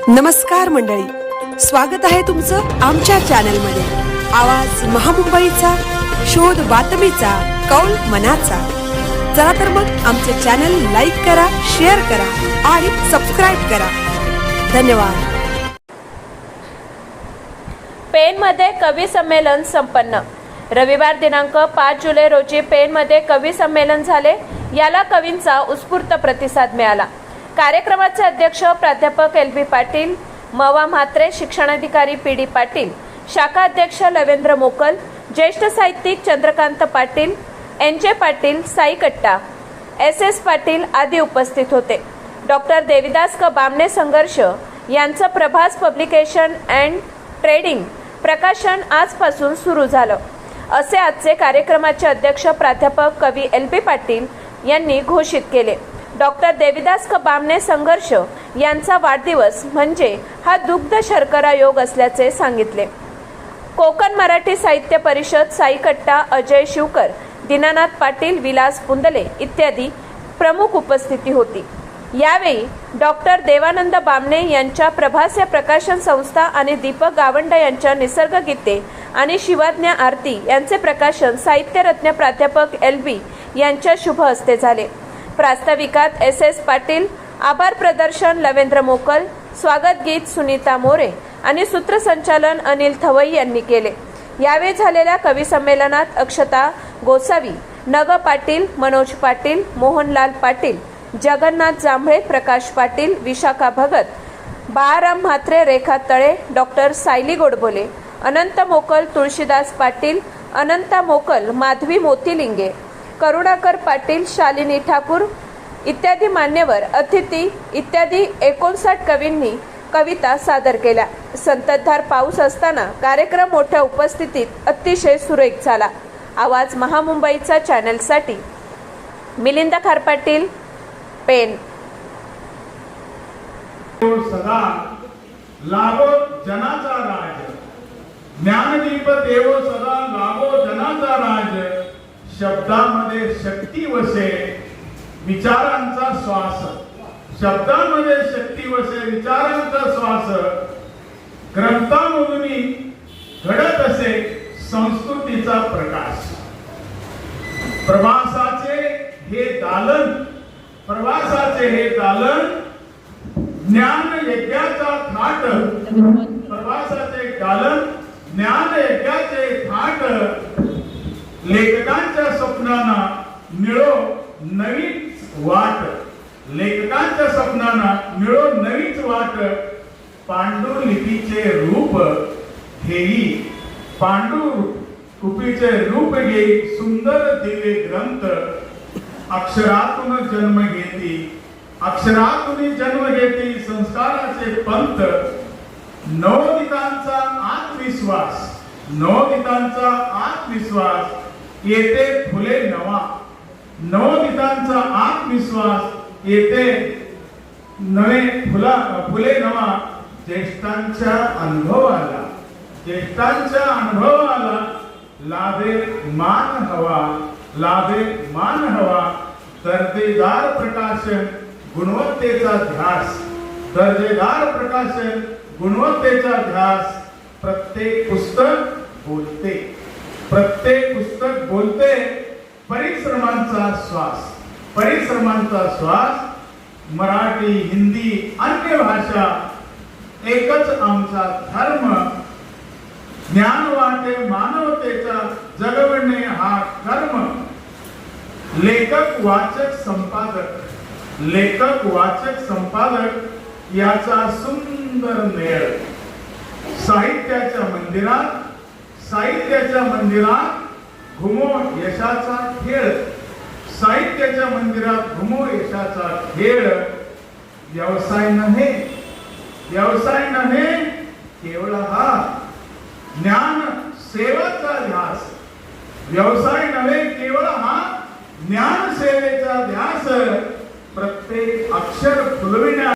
नमस्कार मंडळी, स्वागत आहे तुमचं आमच्या चॅनलमध्ये। आवाज महामुंबईचा, शोध बातमीचा, कौल मनाचा। चला तर मग आमचे चॅनल लाईक करा, शेअर करा आणि सबस्क्राइब करा। धन्यवाद। पेणमध्ये कवी संमेलन संपन्न। रविवार दिनांक 5 जुलै रोजी पेणमध्ये कवी संमेलन झाले। याला कवींचा उत्स्फूर्त प्रतिसाद मिळाला। कार्यक्रमाचे अध्यक्ष प्राध्यापक LB पाटील, मवा म्हात्रे, शिक्षणाधिकारी PD पाटील, शाखा अध्यक्ष लवेंद्र मोकल, ज्येष्ठ साहित्यिक चंद्रकांत पाटील, NJ पाटील, साई कट्टा, SS पाटील आदी उपस्थित होते। डॉक्टर देविदास क बामणे संघर्ष यांचं प्रभास पब्लिकेशन अँड ट्रेडिंग प्रकाशन आजपासून सुरू झालं, असे आजचे कार्यक्रमाचे अध्यक्ष प्राध्यापक कवी LB पाटील यांनी घोषित केले। डॉक्टर देविदास क बामणे संघर्ष यांचा वाढदिवस म्हणजे हा दुग्ध शर्करा योग असल्याचे सांगितले। कोकण मराठी साहित्य परिषद, साई कट्टा, अजय शिवकर, दीनानाथ पाटील, विलास पुंदले इत्यादी प्रमुख उपस्थिती होती। यावेळी डॉक्टर देवानंद बामणे यांच्या प्रभास या प्रकाशन संस्था आणि दीपक गावंड यांच्या निसर्ग गीते आणि शिवाज्ञा आरती यांचे प्रकाशन साहित्यरत्न प्राध्यापक LB यांच्या शुभ हस्ते झाले। प्रास्ताविकात SS पाटील, आभार प्रदर्शन लवेंद्र मोकल, स्वागत गीत सुनीता मोरे आणि सूत्रसंचालन अनिल थवई यांनी केले। यावेळी झालेल्या कवी संमेलनात अक्षता गोसावी, नग पाटील, मनोज पाटील, मोहनलाल पाटील, जगन्नाथ जांभळे, प्रकाश पाटील, विशाखा भगत, बाळाराम म्हात्रे, रेखा तळे, डॉक्टर सायली गोडबोले, अनंत मोकल, तुळशीदास पाटील, अनंता मोकल, माधवी मोतीलिंगे, करुणाकर पाटील, शालिनी ठाकूर इत्यादी मान्यवर अतिथी इत्यादी 59 कवींनी कविता सादर केल्या। संततधार पाऊस असताना कार्यक्रम मोठ्या उपस्थितीत अतिशय सुरेख झाला। आवाज महामुंबईचा चॅनलसाठी मिलिंद खारपाटील, पेन। सदा लाभो जनाचा राज, ज्ञानदीप देवो सदा लाभो जनाचा राज। शब्दामध्ये शक्ती वसे, विचारांचा श्वास, शब्दांमध्ये शक्ती वसे, विचारांचा श्वास। ग्रंथांमधून घडत असे संस्कृतीचा प्रकाश। प्रवासाचे हे दालन, प्रवासाचे हे दालन, ज्ञान यज्ञाचा थाट, प्रवासाचे दालन, ज्ञान यज्ञाचे थाट। लेखकांच्या स्वप्नांना मिळो नवीच वाट, लेखकांच्या स्वप्नांना मिळो नवीच वाट। पांडुलिपीचे रूप घेई, पांडुलिपीचे रूप घेई, सुंदर दिव्य ग्रंथ। अक्षरातून जन्म घेती, अक्षरातून जन्म घेती, संस्काराचे पंथ। नवोदितांचा आत्मविश्वास, नवोदितांचा आत्मविश्वास, येते फुले नवा। नवोदितांचा आत्मविश्वास, येते नवे फुले नवा। ज्येष्ठांच्या अनुभवाला, ज्येष्ठांच्या अनुभवाला लाभे मान हवा, लाभे मान हवा। दर्जेदार प्रकाशन, गुणवत्तेचा ध्यास, दर्जेदार प्रकाशन, गुणवत्तेचा ध्यास। प्रत्येक पुस्तक बोलते, प्रत्येक पुस्तक बोलते। परिश्रमांचा श्वास, परिश्रमांचा श्वास। मराठी, हिंदी, अन्य भाषा एकच आमचा धर्म। ज्ञान वाटे मानवतेचा, जगवणे हा कर्म। लेखक वाचक संपादक, लेखक वाचक संपादक याचा सुंदर मेळ। साहित्याच्या मंदिरात, साहित्याच्या मंदिरात घुमो यशाचा खेळ, साहित्याच्या मंदिरात घुमो यशाचा खेळ। व्यवसाय नव्हे, व्यवसाय नव्हे केवळ हा ज्ञान सेवेचा ध्यास। व्यवसाय नव्हे केवळ हा ज्ञान सेवेचा ध्यास। प्रत्येक अक्षर फुलविण्या